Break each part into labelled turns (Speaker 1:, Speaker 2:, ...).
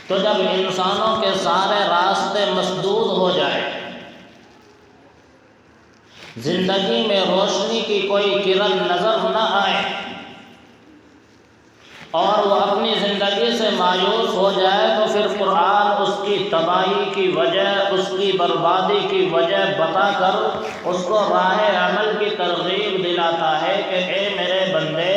Speaker 1: تو جب انسانوں کے سارے راستے مسدود ہو جائے، زندگی میں روشنی کی کوئی کرن نظر نہ آئے اور وہ اپنی زندگی سے مایوس ہو جائے، تو پھر قرآن اس کی تباہی کی وجہ، اس کی بربادی کی وجہ بتا کر اس کو راہ عمل کی ترغیب دلاتا ہے کہ اے میرے بندے،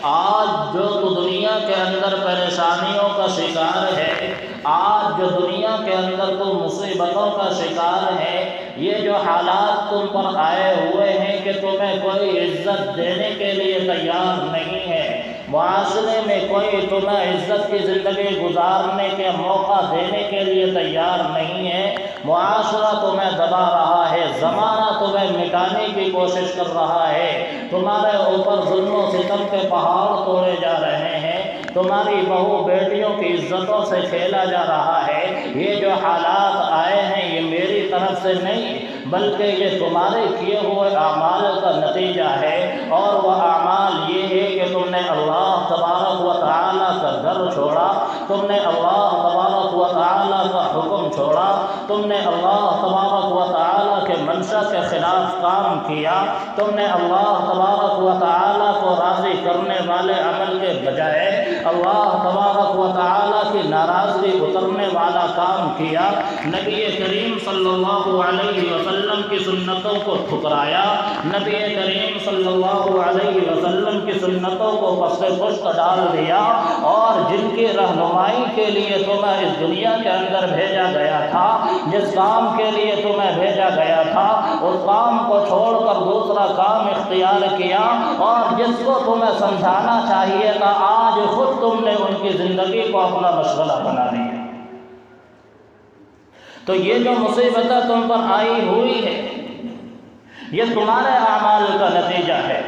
Speaker 1: آج جو تو دنیا کے اندر پریشانیوں کا شکار ہے، آج جو دنیا کے اندر تو مصیبتوں کا شکار ہے، یہ جو حالات تم پر آئے ہوئے ہیں کہ تمہیں کوئی عزت دینے کے لیے تیار نہیں ہے، معاشرے میں کوئی تمہیں عزت کی زندگی گزارنے کے موقع دینے کے لیے تیار نہیں ہے، معاشرہ تمہیں دبا رہا ہے، زمانہ تمہیں مٹانے کی کوشش کر رہا ہے، تمہارے اوپر ظلم و ستم کے پہاڑ توڑے جا رہے ہیں، تمہاری بہو بیٹیوں کی عزتوں سے کھیلا جا رہا ہے، یہ جو حالات آئے ہیں یہ میری طرف سے نہیں بلکہ یہ تمہارے کیے ہوئے اعمال کا نتیجہ ہے، اور وہ اعمال یہ ہے کہ تم نے اللہ تبارک و تعالیٰ کا در چھوڑا، تم نے اللہ تبارک و تعالیٰ کا حکم چھوڑا، تم نے اللہ تبارک و تعالیٰ کے منشا کے خلاف کام کیا، تم نے اللہ تبارک و تعالیٰ کو راضی کرنے والے عمل کے بجائے اللہ تبارک و تعالیٰ کی ناراضگی اترنے والا کام کیا، نبی کریم صلی اللہ علیہ وسلم کی سنتوں کو ٹھکرایا، نبی کریم صلی اللہ علیہ وسلم کی سنتوں کو پس پشت ڈال دیا، اور جن کی رہنمائی کے لیے تمہیں اس دنیا کے اندر بھیجا گیا تھا، جس کام کے لیے تمہیں بھیجا گیا تھا، اس کام کو چھوڑ کر دوسرا کام اختیار کیا، اور جس کو تمہیں سمجھانا چاہیے تھا آج خود تم نے ان کی زندگی کو اپنا مشغلہ بنا لیا۔ تو یہ جو مصیبتیں تم پر آئی ہوئی ہے یہ تمہارے اعمال کا نتیجہ ہے۔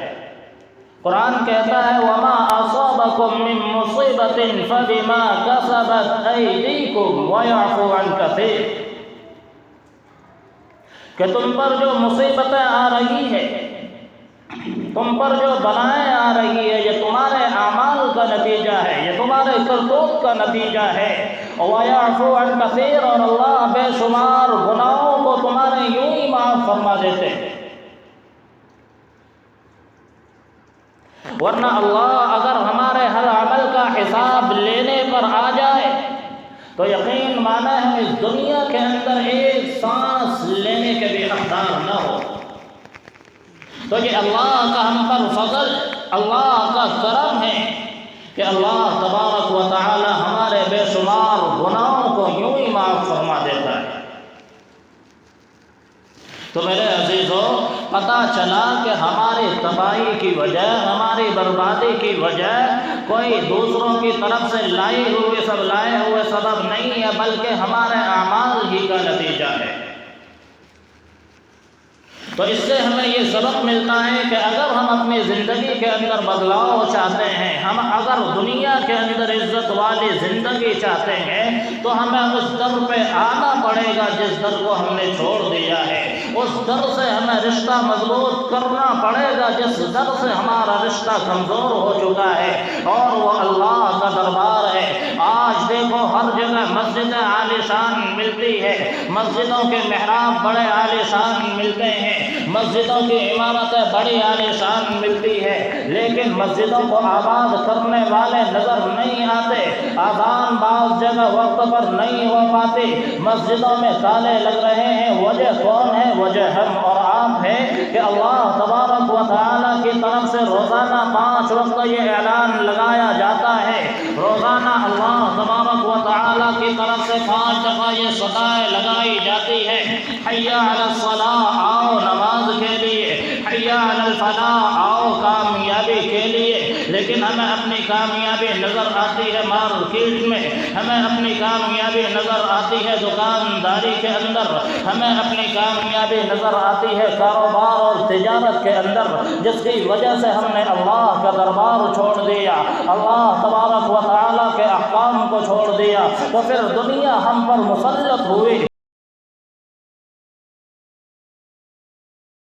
Speaker 1: قرآن کہتا ہے وَمَا أَصَابَكُم مِّن مُّصِيبَةٍ فَبِمَا كَسَبَتْ أَيْدِيكُمْ وَيَعْفُو عَن كَثِيرٍ، کہ تم پر جو مصیبتیں آ رہی ہے، تم پر جو بلائیں آ رہی ہے، یہ تمہارے اعمال کا نتیجہ ہے، یہ تمہارے کرتوت کا نتیجہ ہے، وَيَعْفُو عَن كَثِيرٍ، اور اللہ بے شمار گناہوں کو تمہارے یوں ہی معاف فرما دیتے ہیں۔ ورنہ اللہ اگر ہمارے ہر عمل کا حساب لینے پر آ جائے تو یقین مانا ہم اس دنیا کے اندر ایک سانس لینے کے بھی حقدار نہ ہو۔ تو یہ اللہ کا ہم پر فضل، اللہ کا کرم ہے کہ اللہ تبارک و تعالی ہمارے بے شمار گناہوں کو یوں ہی معاف فرما دیتا ہے۔ تو میرے عزیزو، پتہ چلا کہ ہماری تباہی کی وجہ، ہماری بربادی کی وجہ کوئی دوسروں کی طرف سے لائے ہوئے سبب نہیں ہے بلکہ ہمارے اعمال ہی کا نتیجہ ہے۔ تو اس سے ہمیں یہ سبق ملتا ہے کہ اگر ہم اپنی زندگی کے اندر بدلاؤ چاہتے ہیں، ہم اگر دنیا کے اندر عزت والی زندگی چاہتے ہیں تو ہمیں اس در پہ آنا پڑے گا جس در کو ہم نے چھوڑ دیا ہے، اس در سے ہمیں رشتہ مضبوط کرنا پڑے گا جس در سے ہمارا رشتہ کمزور ہو چکا ہے، اور وہ اللہ کا دربار ہے۔ آج دیکھو ہر جگہ مسجدیں عالی شان ملتی ہے، مسجدوں کے محراب بڑے عالی شان ملتے ہیں، مسجدوں کی عمارتیں بڑی عالی شان ملتی ہے، لیکن مسجدوں کو آباد کرنے والے نظر نہیں آتے، اذان بعض جگہ وقت پر نہیں ہو پاتی، مسجدوں میں تالے لگ رہے ہیں، وجہ کون ہے؟ وجہ ہم اور آپ ہے کہ اللہ تبارک و تعالیٰ کی طرف سے روزانہ 5 وقت یہ اعلان لگایا جاتا ہے، روزانہ اللہ تبارک و تعالیٰ کی طرف سے 5 دفعہ یہ صدائیں لگائی جاتی ہے، حی علی الصلاۃ، آؤ نماز کے لیے، حی علی الفلاح، آؤ کامیابی کے لیے، لیکن ہمیں اپنی کامیابی نظر آتی ہے مارکیٹ میں، ہمیں اپنی کامیابی نظر آتی ہے دکانداری کے اندر، ہمیں اپنی کامیابی نظر آتی ہے کاروبار اور تجارت کے اندر، جس کی وجہ سے ہم نے اللہ کا دربار چھوڑ دیا، اللہ تبارک و تعالیٰ کے احکام کو چھوڑ دیا، تو پھر دنیا ہم پر مسلط ہوئی۔